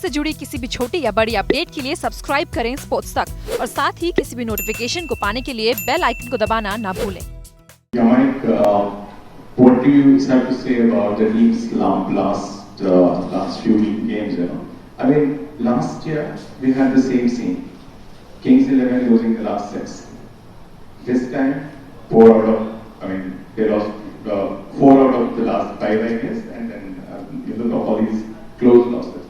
से जुड़ी किसी भी छोटी या बड़ी अपडेट के लिए सब्सक्राइब करें स्पोर्ट्स तक और साथ ही किसी भी नोटिफिकेशन को पाने के लिए बेल आइकन को दबाना ना भूलें। Mike, what do you have to say about the team's last few games? I mean, last year we had the same scene. Kings 11 losing the last 6. This time, they lost 4 out of the last 5, I guess, and then you look at all these close losses.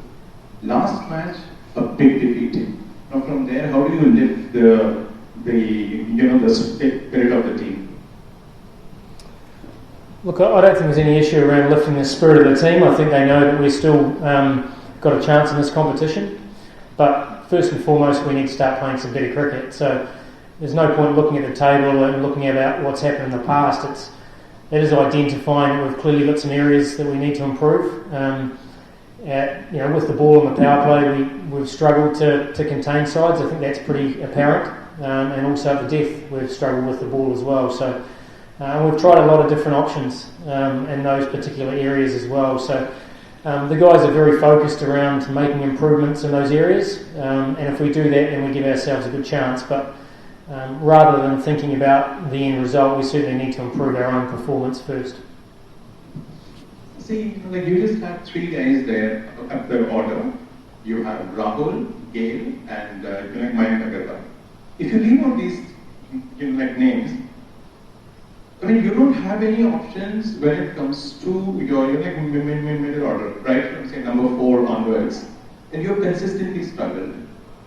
Last match, a big defeat. Now from there, how do you lift the spirit of the team? Look, I don't think there's any issue around lifting the spirit of the team. I think they know that we've still got a chance in this competition. But first and foremost, we need to start playing some better cricket. So there's no point looking at the table and looking at what's happened in the past. It is identifying that we've clearly got some areas that we need to improve. With the ball on the power play, we've struggled to contain sides. I think that's pretty apparent. And also at the death, we've struggled with the ball as well. So we've tried a lot of different options in those particular areas as well. So the guys are very focused around making improvements in those areas. And if we do that, then we give ourselves a good chance. But rather than thinking about the end result, we certainly need to improve our own performance first. See, you just have 3 guys there at the order. You have Rahul, Gale, and Mike Hesson. If you leave out these names, I mean, you don't have any options when it comes to your middle order, right? From say number 4 onwards, and you've consistently struggled.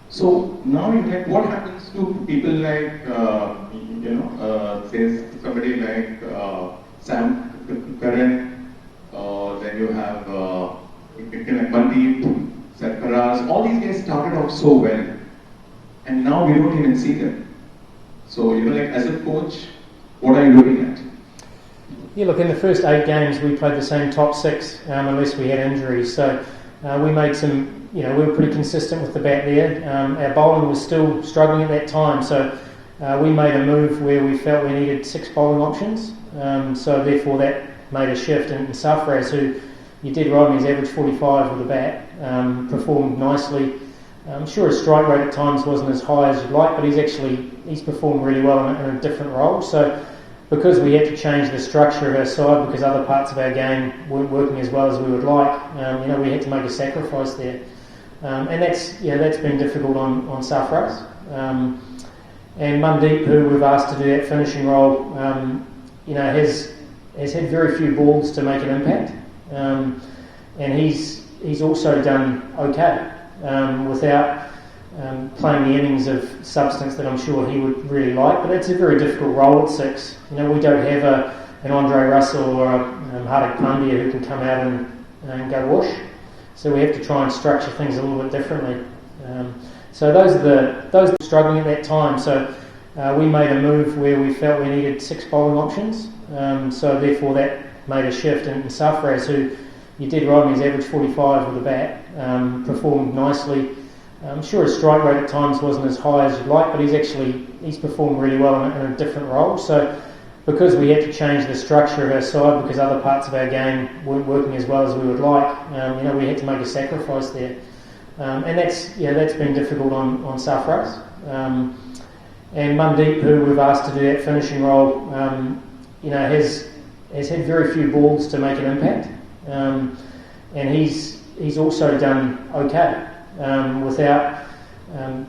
So now, what happens to people like, say somebody like Sam Curran? Then you have Mandeep, Sarfaraz. All these guys started off so well, and now we don't even see them. So as a coach, what are you looking at? Yeah, look, in the first 8 games we played the same top 6 unless we had injuries. So we made some, we were pretty consistent with the bat there. Our bowling was still struggling at that time, so we made a move where we felt we needed 6 bowling options. So therefore that made a shift, and Sarfaraz, who you did right, he's averaged 45 with the bat, performed nicely. I'm sure his strike rate at times wasn't as high as you'd like, but he's performed really well in a different role. So because we had to change the structure of our side because other parts of our game weren't working as well as we would like, we had to make a sacrifice there. And that's been difficult on Sarfaraz. And Mandeep, who we've asked to do that finishing role, has had very few balls to make an impact. And he's also done okay. Without playing the innings of substance that I'm sure he would really like, but it's a very difficult role at 6. We don't have an Andre Russell or a Hardik Pandya who can come out and go whoosh. So we have to try and structure things a little bit differently. So those are struggling at that time. So we made a move where we felt we needed 6 bowling options. So therefore that made a shift, and Sarfaraz, who you did right, he's averaged 45 with the bat, performed nicely. I'm sure his strike rate at times wasn't as high as you'd like, but he's performed really well in a different role. So because we had to change the structure of our side because other parts of our game weren't working as well as we would like, we had to make a sacrifice there. And that's been difficult on Sarfaraz. And Mandeep, who we've asked to do that finishing role, has had very few balls to make an impact. And he's also done okay without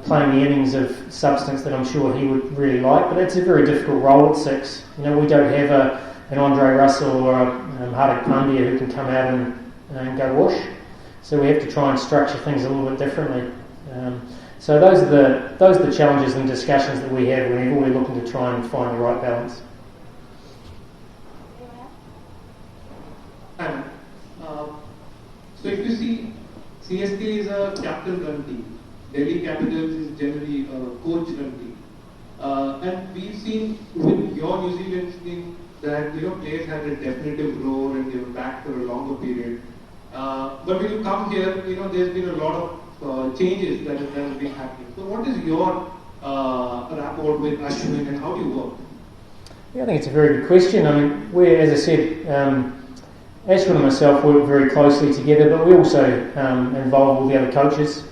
playing the innings of substance that I'm sure he would really like, but it's a very difficult role at 6. We don't have an Andre Russell or a Hardik Pandya who can come out and go whoosh. So we have to try and structure things a little bit differently. So those are the challenges and discussions that we have whenever we're looking to try and find the right balance. So if you see, CSK is a captain-run team. Delhi Capitals is generally a coach-run team. And we've seen with your New Zealand team that players had a definitive role and they were back for a longer period. But when you come here, there's been a lot of changes that have been happening. So what is your rapport with Ashwin and how do you work? Yeah, I think it's a very good question. I mean, as I said, Ashwin and myself work very closely together, but we also involve all the other coaches.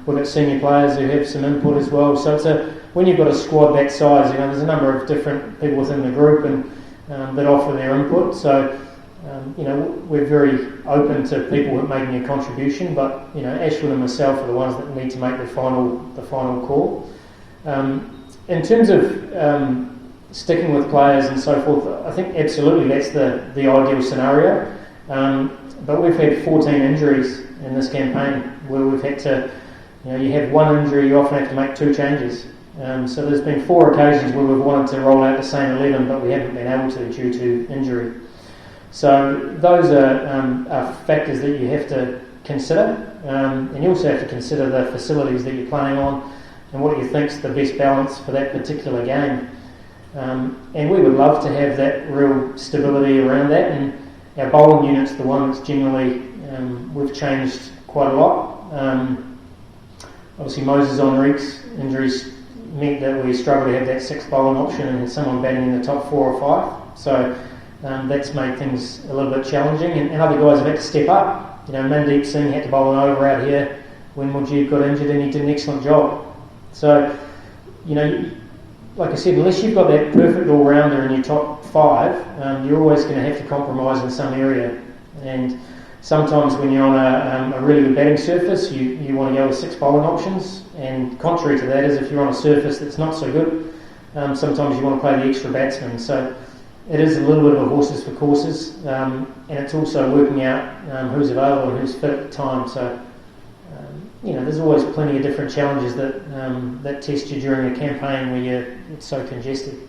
We've got senior players who have some input as well. So when you've got a squad that size, there's a number of different people within the group and that offer their input. So we're very open to people making a contribution, but Ashwin and myself are the ones that need to make the final call. In terms of sticking with players and so forth, I think absolutely that's the ideal scenario. But we've had 14 injuries in this campaign where we've had to, you have one injury, you often have to make 2 changes. So there's been 4 occasions where we've wanted to roll out the same 11, but we haven't been able to due to injury. So those are factors that you have to consider, and you also have to consider the facilities that you're playing on and what you think's the best balance for that particular game. And we would love to have that real stability around that, and our bowling unit's the one that's generally we've changed quite a lot. Obviously Moises Henriques injuries meant that we struggled to have that 6th bowling option and someone batting in the top 4 or 5. So that's made things a little bit challenging, and other guys have had to step up. Mandeep Singh had to bowl an over out here when Mujib got injured, and he did an excellent job. So, like I said, unless you've got that perfect all-rounder in your top 5, you're always going to have to compromise in some area. And sometimes when you're on a really good batting surface, you want to go with 6 bowling options. And contrary to that is if you're on a surface that's not so good, sometimes you want to play the extra batsman. So it is a little bit of a horses for courses, and it's also working out who's available and who's fit at the time. So there's always plenty of different challenges that test you during a campaign where it's so congested.